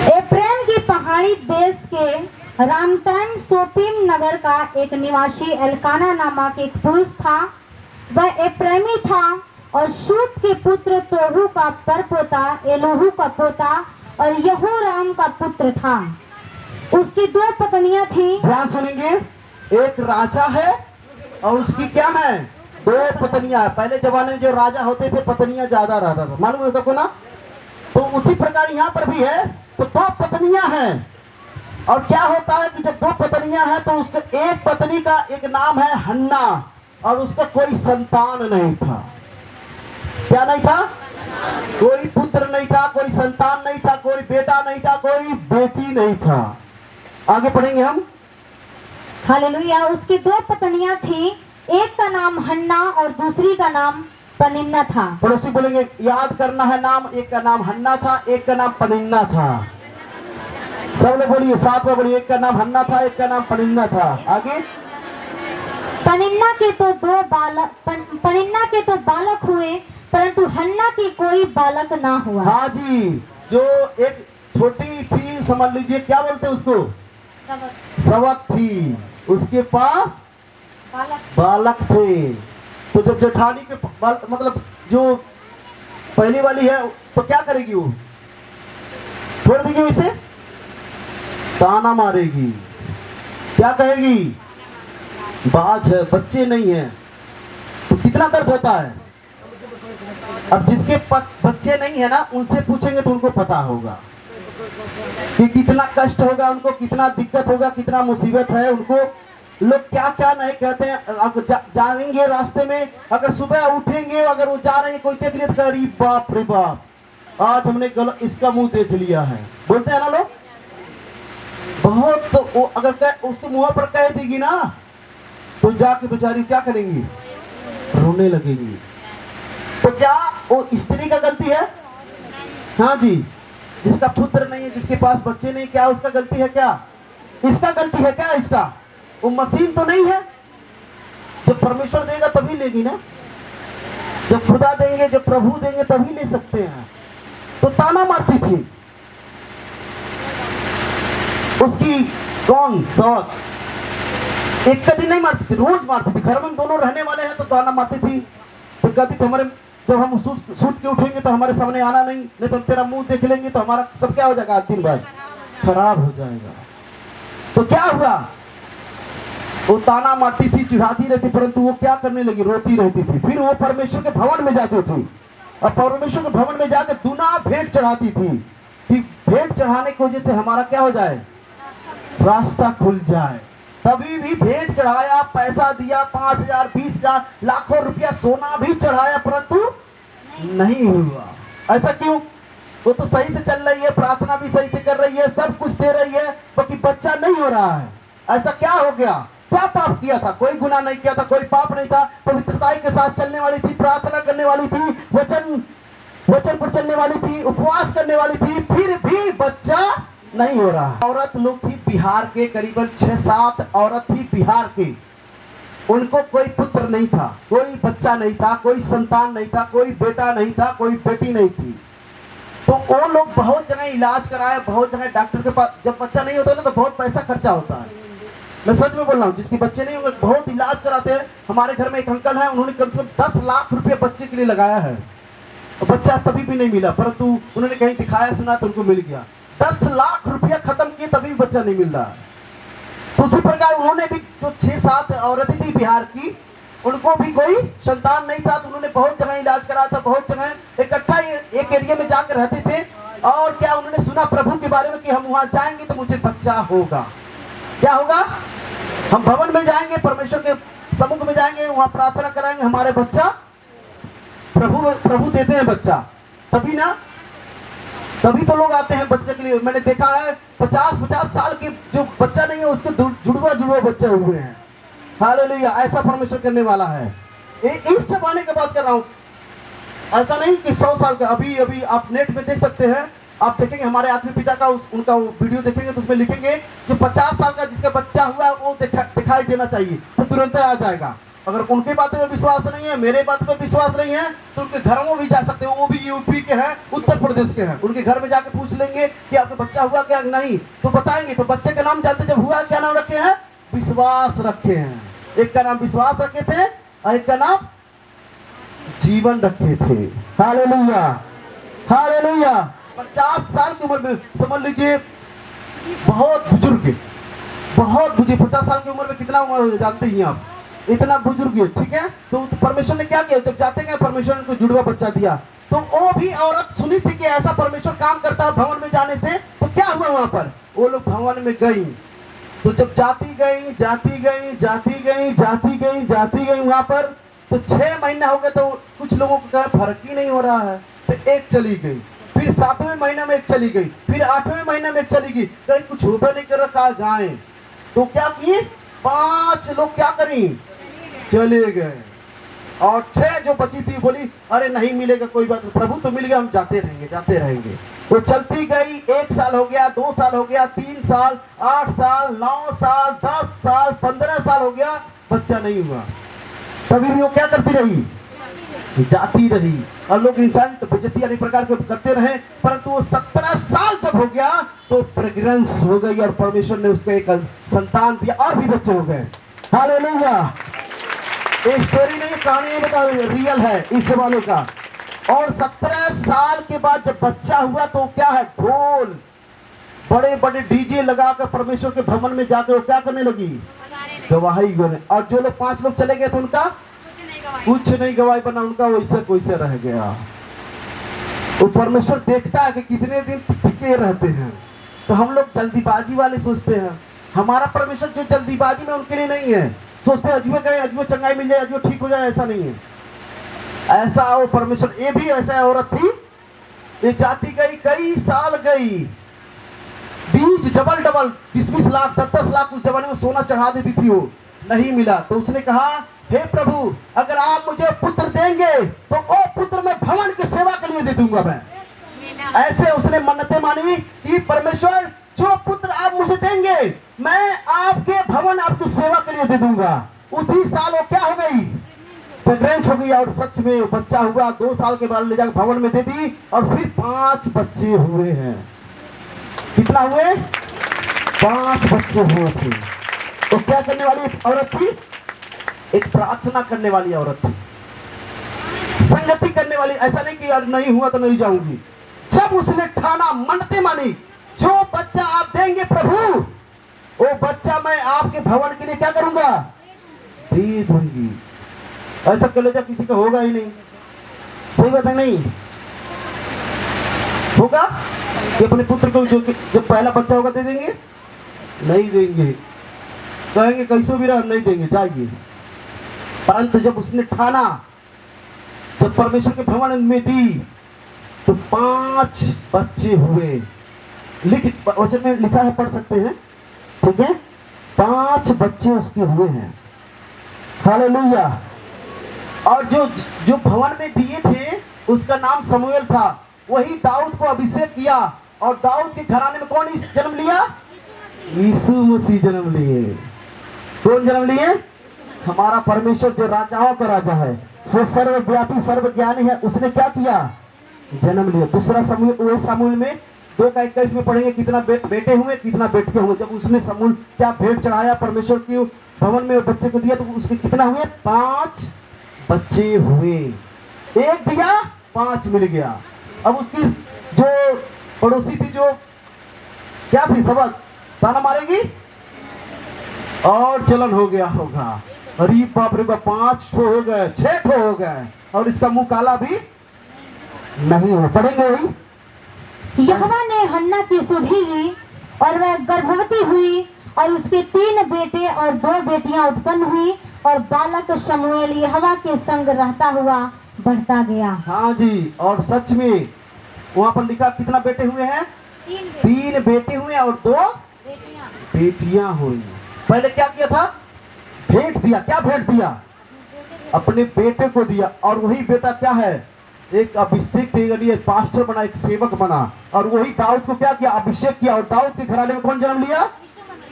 Ephraim की पहाड़ी देश के रामतैम सोपीम नगर का एक निवासी एल्काना नामक एक पुरुष था। वह एफ्रेमी था और शूत के पुत्र तोहू का परपोता, एलोहू का पोता और यहोराम का पुत्र था। उसकी दो पत्नियां थी। ध्यान सुनेंगे, एक राजा है और उसकी क्या है, दो पत्नियां है। पहले जमाने में जो राजा होते थे पत्नियां ज्यादा रहता था, मालूम है सबको ना। तो उसी प्रकार यहाँ पर भी है, तो दो पत्नियां हैं। और क्या होता है कि जब दो पत्नियां हैं तो उसके एक पत्नी का एक नाम है हन्ना और उसका कोई संतान नहीं था। क्या नहीं था? कोई पुत्र नहीं था, कोई संतान नहीं था, कोई बेटा नहीं था, कोई बेटी नहीं था। आगे पढ़ेंगे हम। हालेलुया। उसकी दो पत्नियां थी, एक का नाम हन्ना और दूसरी का नाम पनिन्ना था। पड़ोसी बोलेंगे याद करना है नाम, एक का नाम हन्ना था, एक का नाम पनिन्ना था। सब लोग बोलिए, साथ में बोलिए, एक का नाम हन्ना था, एक का नाम पनिन्ना था। आगे। पनिन्ना के तो बालक हुए, परंतु हन्ना की कोई बालक ना हुआ। हाँ जी, जो एक छोटी थी, समझ लीजिए क्या बोलते हैं उसको, सवक थी, उसके पास बालक थे। तो जब जेठानी के मतलब जो पहली वाली है तो क्या करेगी, वो छोड़ देगी, इसे ताना मारेगी, क्या कहेगी, बाज है, बच्चे नहीं है। तो कितना दर्द होता है। अब जिसके बच्चे नहीं है ना, उनसे पूछेंगे तो उनको पता होगा कि कितना कष्ट होगा उनको, कितना दिक्कत होगा, कितना मुसीबत है उनको। लोग क्या क्या नहीं कहते हैं। जाएंगे रास्ते में, अगर सुबह उठेंगे, अगर वो जा रहे हैं कोई देख लिया तो अरे बाप रे बाप, आज हमने गलत इसका मुंह देख लिया है, बोलते हैं ना लोग बहुत। तो वो अगर उसके मुंह पर कह देगी ना तो जाके बेचारी क्या करेंगी, रोने लगेगी। तो क्या वो स्त्री का गलती है? हाँ जी, जिसका पुत्र नहीं है, जिसके पास बच्चे नहीं, क्या उसका गलती है? क्या इसका गलती है? क्या इसका? वो मशीन तो नहीं है। जब परमेश्वर देगा तभी लेगी ना, जब खुदा देंगे, जब प्रभु देंगे तभी ले सकते हैं। तो ताना मारती थी उसकी कौन, सवक। एक का दिन नहीं मारती थी, रोज मारती थी। घर में दोनों रहने वाले हैं तो ताना मारती थी। तो कहती थी हमारे, जब हम सूट के उठेंगे तो हमारे सामने आना नहीं तो तेरा मुंह देख लेंगे तो हमारा सब क्या हो जाएगा, दिन भर खराब हो जाएगा। तो क्या हुआ, वो ताना मारती थी, चिढ़ाती रहती, परंतु वो क्या करने लगी, रोती रहती थी। फिर वो परमेश्वर के भवन में जाती थी और परमेश्वर के भवन में जाकर दुना भेंट चढ़ाती थी कि भेंट चढ़ाने की वजह से हमारा क्या हो जाए, रास्ता खुल जाए। तभी भी भेंट चढ़ाया, पैसा दिया, 5,000, 20,000, लाखों रुपया सोना भी चढ़ाया, परंतु नहीं हुआ। ऐसा क्यों? वो तो सही से चल रही है, प्रार्थना भी सही से कर रही है, सब कुछ दे रही है, बाकी बच्चा नहीं हो रहा है। ऐसा क्या हो गया? क्या पाप किया था? कोई गुनाह नहीं किया था, कोई पाप नहीं था, पवित्रताई के साथ चलने वाली थी, प्रार्थना करने वाली थी, वचन पर चलने वाली थी, उपवास करने वाली थी, फिर भी बच्चा नहीं हो रहा। औरत लोग थी बिहार के, करीबन 6-7 औरत थी बिहार के। उनको कोई पुत्र नहीं था, कोई बच्चा नहीं था, कोई संतान नहीं था, कोई बेटा नहीं था, कोई बेटी नहीं थी। तो वो लोग बहुत जगह इलाज कराए, बहुत जगह डॉक्टर के पास। जब बच्चा नहीं होता ना तो बहुत पैसा खर्चा होता है, मैं सच में बोल रहा हूँ। जिसके बच्चे नहीं होंगे बहुत इलाज कराते हैं। हमारे घर में एक अंकल है, उन्होंने कम से कम 10 लाख रुपये बच्चे के लिए लगाया है, बच्चा तभी भी नहीं मिला, परंतु उन्होंने कहीं दिखाया सुना तो उनको मिल गया। 10 लाख रुपया खत्म किए तभी भी बच्चा नहीं मिल रहा। तो उसी प्रकार उन्होंने भी, जो 6-7 औरतें थी बिहार की, उनको भी कोई संतान नहीं था। तो उन्होंने बहुत जगह इलाज कराया था, बहुत जगह इकट्ठा एक एरिया में जाकर रहते थे। और क्या उन्होंने सुना प्रभु के बारे में कि हम वहां जाएंगे तो मुझे बच्चा होगा। क्या होगा? हम भवन में जाएंगे, परमेश्वर के सम्मुख में जाएंगे, वहां प्रार्थना कराएंगे, हमारे बच्चा, प्रभु देते हैं बच्चा, तभी ना, तभी तो लोग आते हैं बच्चे के लिए। मैंने देखा है 50-50 साल के जो बच्चा नहीं है उसके जुड़वा बच्चे हुए हैं। हालेलुया, ऐसा परमेश्वर करने वाला है। इस जमाने की बात कर रहा हूं, ऐसा नहीं कि 100 साल का। अभी आप नेट में देख सकते हैं, आप देखेंगे हमारे आत्मिक पिता का उनका वीडियो देखेंगे तो उसमें लिखेंगे जो 50 साल का जिसका बच्चा हुआ वो दिखाई देना चाहिए, तो तुरंत आ जाएगा। अगर उनके बातों में विश्वास नहीं है, मेरे बातों में विश्वास नहीं है, तो उनके घरों में भी जा सकते हो। वो भी यूपी के हैं, उत्तर प्रदेश के हैं। उनके घर में जाके पूछ लेंगे कि आपका बच्चा हुआ क्या, नहीं तो बताएंगे। तो बच्चे का नाम जानते, जब हुआ क्या नाम रखे हैं? विश्वास रखे हैं। एक का नाम विश्वास रखे थे और एक का नाम जीवन रखे थे। Hallelujah, hallelujah. 50 साल की उम्र में, समझ लीजिए बहुत बुजुर्ग, बहुत बुजुर्ग। 50 साल की उम्र में कितना उम्र हो जानते ही आप, इतना बुजुर्ग है, ठीक है। तो परमेश्वर ने क्या किया, जब जाते गए परमेश्वर ने उनको जुड़वा बच्चा दिया। तो वो भी औरत सुनी थी कि ऐसा परमेश्वर काम करता है भवन में जाने से। तो क्या हुआ वहां पर, वो लोग भवन में गई। तो जब जाती गई जाती गई जाती गई जाती गई जाती गई वहां पर, तो 6 महीना हो गए। तो कुछ लोगों को कहा फर्क ही नहीं हो रहा है, तो एक चली गई, फिर 7वें महीने में एक चली गई, फिर 8वें महीने में एक चली गई। कहीं कुछ होगा नहीं कर रखा जाए। तो क्या किए, 5 लोग क्या करी, चले गए। और 6 जो बची थी बोली अरे नहीं मिलेगा, कोई बात नहीं, प्रभु तो मिल गया, हम जाते रहेंगे जाते रहेंगे। वो चलती गई। 1 साल हो गया, 2 साल हो गया, 3 साल, 8 साल, 9 साल, 10 साल, 15 साल हो गया, बच्चा नहीं हुआ। तभी भी वो क्या करती रही, जाती रही। और लोग इंसान बेइज्जती अनेक प्रकार के करते रहे, परंतु वो 17 साल जब हो गया तो प्रेग्नेंस हो गई और परमेश्वर ने उसको एक संतान दिया और भी बच्चे हो गए। हालेलुया। ये स्टोरी नहीं, कहानी नहीं बता, रियल है इस जमाने का। और 17 साल के बाद जब बच्चा हुआ तो क्या है, ढोल, बड़े बड़े डीजे लगाकर परमेश्वर के भवन में जाकर वो क्या करने लगी, गवाही बने। और जो लोग 5 लोग चले गए थे उनका कुछ नहीं गवाही बना, उनका वैसे वैसे रह गया। वो परमेश्वर देखता है कि कितने दिन टिके रहते हैं। तो हम लोग जल्दीबाजी वाले सोचते हैं, हमारा परमेश्वर जो जल्दीबाजी में उनके लिए नहीं है। सोचते हैं अजूबे गए, अजूबे चंगाई मिल जाए, अजूबे ठीक हो जाए, ऐसा नहीं है। ऐसा वो परमेश्वर, ये भी ऐसा औरत थी, ये जाती गई, कई साल गई, बीज डबल 20-20 लाख 10-10 लाख उस जमाने में सोना चढ़ा देती थी, वो नहीं मिला। तो उसने कहा हे प्रभु अगर आप मुझे पुत्र देंगे तो वो पुत्र मैं भवन की सेवा के लिए दे दूंगा मैं। ऐसे उसने मन्नतें मानी कि परमेश्वर जो पुत्र आप मुझे देंगे मैं आपके भवन आपकी सेवा के लिए दे दूंगा। उसी साल वो क्या हो गई, प्रेग्नेंट हो गई। और सच में बच्चा हुआ, 2 साल के बाद ले जाकर भवन में दे दी और फिर 5 बच्चे हुए हैं। कितना हुए, 5 बच्चे हुए थे। तो क्या करने वाली औरत थी, एक प्रार्थना करने वाली औरत थी, संगति करने वाली। ऐसा नहीं कि यार नहीं हुआ तो नहीं जाऊंगी। जब उसने ठाना, मन्नतें मानी, जो बच्चा आप देंगे प्रभु वो बच्चा मैं आपके भवन के लिए क्या करूंगा, दे दूंगी। ऐसा कलेजा किसी का होगा ही नहीं, सही बात है नहीं होगा कि अपने पुत्र को जो पहला बच्चा होगा दे देंगे, नहीं देंगे, कहेंगे कैसे भी रहा नहीं देंगे, जाइए। परंतु जब उसने ठाना, जब परमेश्वर के भवन में दी तो 5 बच्चे हुए। वचन में लिखा है, पढ़ सकते हैं, ठीक है। 5 बच्चे उसके हुए हैं। हालेलुया। और जो भवन में दिए थे उसका नाम शमूएल था। वही दाऊद को अभिषेक किया और दाऊद के घराने में कौन जन्म लिया, यीशु मसीह जन्म लिए। कौन जन्म लिए, हमारा परमेश्वर जो राजाओं का राजा है, से सर्वव्यापी सर्वज्ञानी है, उसने क्या किया, जन्म लिया। दूसरा शमूएल में 2:21 में पढ़ेंगे कितना बेटे हुए कितना बेटियां हुए। जब उसने शमूएल क्या भेंट चढ़ाया परमेश्वर की भवन में बच्चे को दिया तो उसके कितना हुए, 5 बच्चे हुए। एक दिया 5 मिल गया। अब उसकी जो पड़ोसी थी, जो क्या थी, सबक ताना मारेगी और चलन हो गया होगा, अरे बाप रे बाप 5 ठो हो गए, 6 ठो हो गए और इसका मुंह काला भी नहीं हो। पढ़ेंगे वही, यहोवा ने हन्ना की सुधि ली और वह गर्भवती हुई और उसके 3 बेटे और 2 बेटियां उत्पन्न हुई और बालक शमूएल यहोवा के संग रहता हुआ बढ़ता गया। हाँ जी। और सच में वहां पर लिखा कितना बेटे हुए हैं, 3 बेटे हुए और 2 बेटियां हुई। पहले क्या किया था, भेंट दिया। क्या भेंट दिया, अपने बेटे को दिया। और वही बेटा क्या है, एक अभिषेक के लिए पास्टर बना, एक सेवक बना। और वही दाऊद को क्या किया, अभिषेक किया। और दाऊद के घराने में कौन जन्म लिया,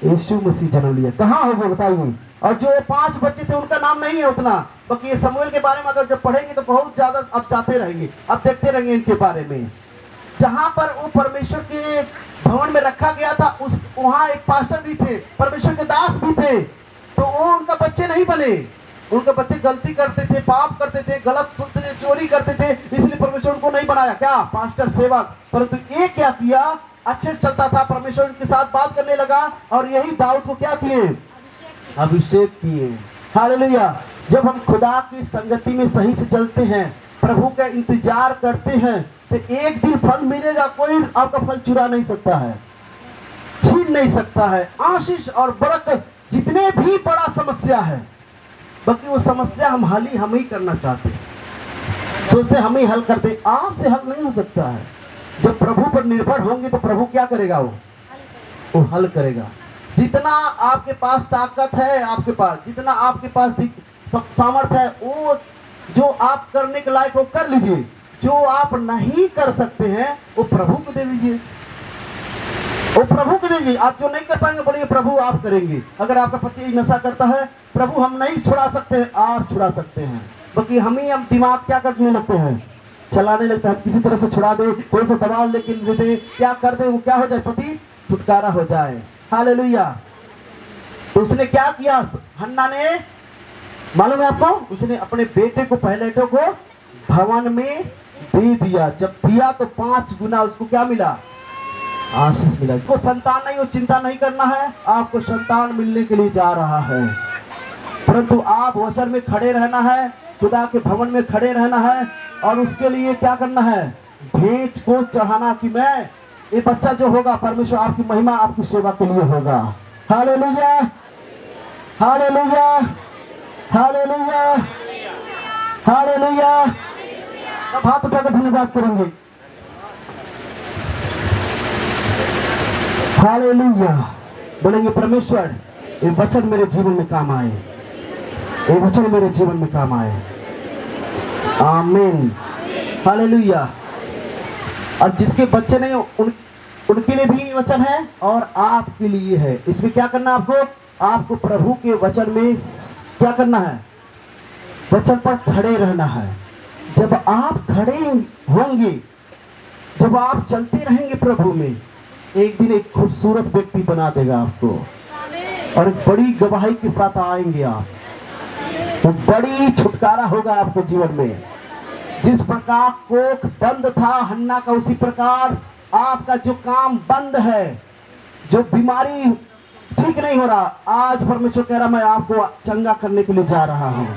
यीशु मसीह जन्म लिया। कहाँ हो गए बताइए, और जो 5 बच्चे थे उनका नाम नहीं है उतना, बाकी ये समूएल के बारे में अगर जब पढ़ेंगे तो बहुत ज्यादा अब जाते रहेंगे, अब देखते रहेंगे इनके बारे में। जहां पर वो परमेश्वर के भवन में रखा गया था, उस वहां एक पास्टर भी थे, परमेश्वर के दास भी थे, तो वो उनका बच्चे नहीं बने। उनके बच्चे गलती करते थे, पाप करते थे, गलत सुनते थे, चोरी करते थे, इसलिए परमेश्वर उनको नहीं बनाया क्या पास्टर सेवक। परंतु ये क्या किया, अच्छे से चलता था, परमेश्वर के साथ बात करने लगा और यही दाऊद को क्या किए, अभिषेक किए। हालेलुया। जब हम खुदा की संगति में सही से चलते हैं, प्रभु का इंतजार करते हैं, तो एक दिन फल मिलेगा, कोई आपका फल चुरा नहीं सकता है, छीन नहीं सकता है। आशीष और बरकत जितने भी बड़ा समस्या है, बाकी वो समस्या हम ही करना चाहते हैं, सोचते हम ही हल कर दे, आपसे हल नहीं हो सकता है। जब प्रभु पर निर्भर होंगे तो प्रभु क्या करेगा, वो हल करेगा। जितना आपके पास ताकत है, आपके पास जितना आपके पास सामर्थ्य है, वो जो आप करने के लायक वो कर लीजिए। जो आप नहीं कर सकते हैं वो प्रभु को दे दीजिए, वो प्रभु को दीजिए। आप जो नहीं कर पाएंगे बोलिए प्रभु आप करेंगे। अगर आपका पति नशा करता है, प्रभु हम नहीं छुड़ा सकते हैं, आप छुड़ा सकते हैं। बाकी हम दिमाग क्या करने लगते हैं, चलाने लगते हैं, किसी तरह से छुड़ा दे, कौन सा दबाव लेके दे दे, क्या कर दे, वो क्या हो जाए, पति छुटकारा हो जाए। हालेलुया। तो उसने क्या किया, हन्ना ने, मालूम है आपको, उसने अपने बेटे को, पहले बेटे को भवन में दे दिया। जब दिया तो 5 गुना उसको क्या मिला, आशीष मिला। को संतान नहीं, वो चिंता नहीं करना है, आपको संतान मिलने के लिए जा रहा है। परंतु आप वचन में खड़े रहना है, खुदा के भवन में खड़े रहना है, और उसके लिए क्या करना है, भेंट को चढ़ाना कि मैं, ये बच्चा जो होगा परमेश्वर आपकी महिमा, आपकी सेवा के लिए होगा। Hallelujah, hallelujah, hallelujah, hallelujah. अब हाथ उठाकर धन्यवाद करेंगे। हालेलुया। बोलेंगे परमेश्वर ये वचन मेरे जीवन में काम आए, ये वचन मेरे जीवन में काम आए। आमीन। हालेलुया। और जिसके बच्चे नहीं उनके लिए भी वचन है और आपके लिए है। इसमें क्या करना आपको प्रभु के वचन में क्या करना है, वचन पर खड़े रहना है। जब आप खड़े होंगे, जब आप चलते रहेंगे प्रभु में, एक दिन एक खूबसूरत व्यक्ति बना देगा आपको, और एक बड़ी गवाही के साथ आएंगे आप। तो बड़ी छुटकारा होगा आपके जीवन में। जिस प्रकार कोख बंद था हन्ना का, उसी प्रकार आपका जो काम बंद है, जो बीमारी ठीक नहीं हो रहा, आज परमेश्वर कह रहा मैं आपको चंगा करने के लिए जा रहा हूँ,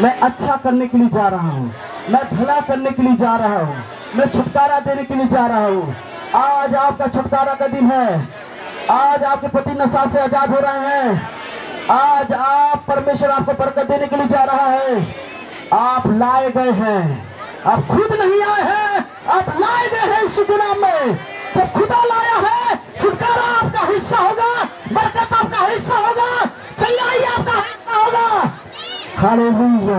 मैं अच्छा करने के लिए जा रहा हूँ, मैं भला करने के लिए जा रहा हूँ, मैं छुटकारा देने के लिए जा रहा हूँ। आज आपका छुटकारा का दिन है। आज आपके पति नशा से आजाद हो रहे हैं। आज आप, परमेश्वर आपको बरकत देने के लिए जा रहा है। आप लाए गए हैं, आप खुद नहीं आए हैं, आप लाए गए हैं इस दुनिया में। जब खुदा लाया है, छुटकारा आपका हिस्सा होगा, बरकत आपका हिस्सा होगा, चंगाई आपका हिस्सा होगा। हालेलुया।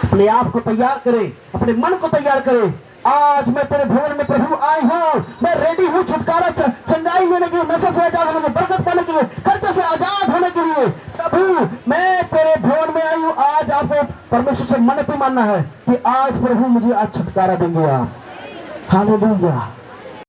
अपने आप को तैयार करें, अपने मन को तैयार करें। आज मैं तेरे भवन में प्रभु आई हूँ, मैं रेडी हूँ छुटकारा, चंगाई लेने के लिए, नशे से आजाद होने के लिए, बरकत पाने के लिए, कर्ज से आजाद होने के लिए। प्रभु मैं तेरे भवन में आई हूँ। आज आपको परमेश्वर से मन पे मानना है कि आज प्रभु मुझे आज छुटकारा देंगे आप। हालेलुया।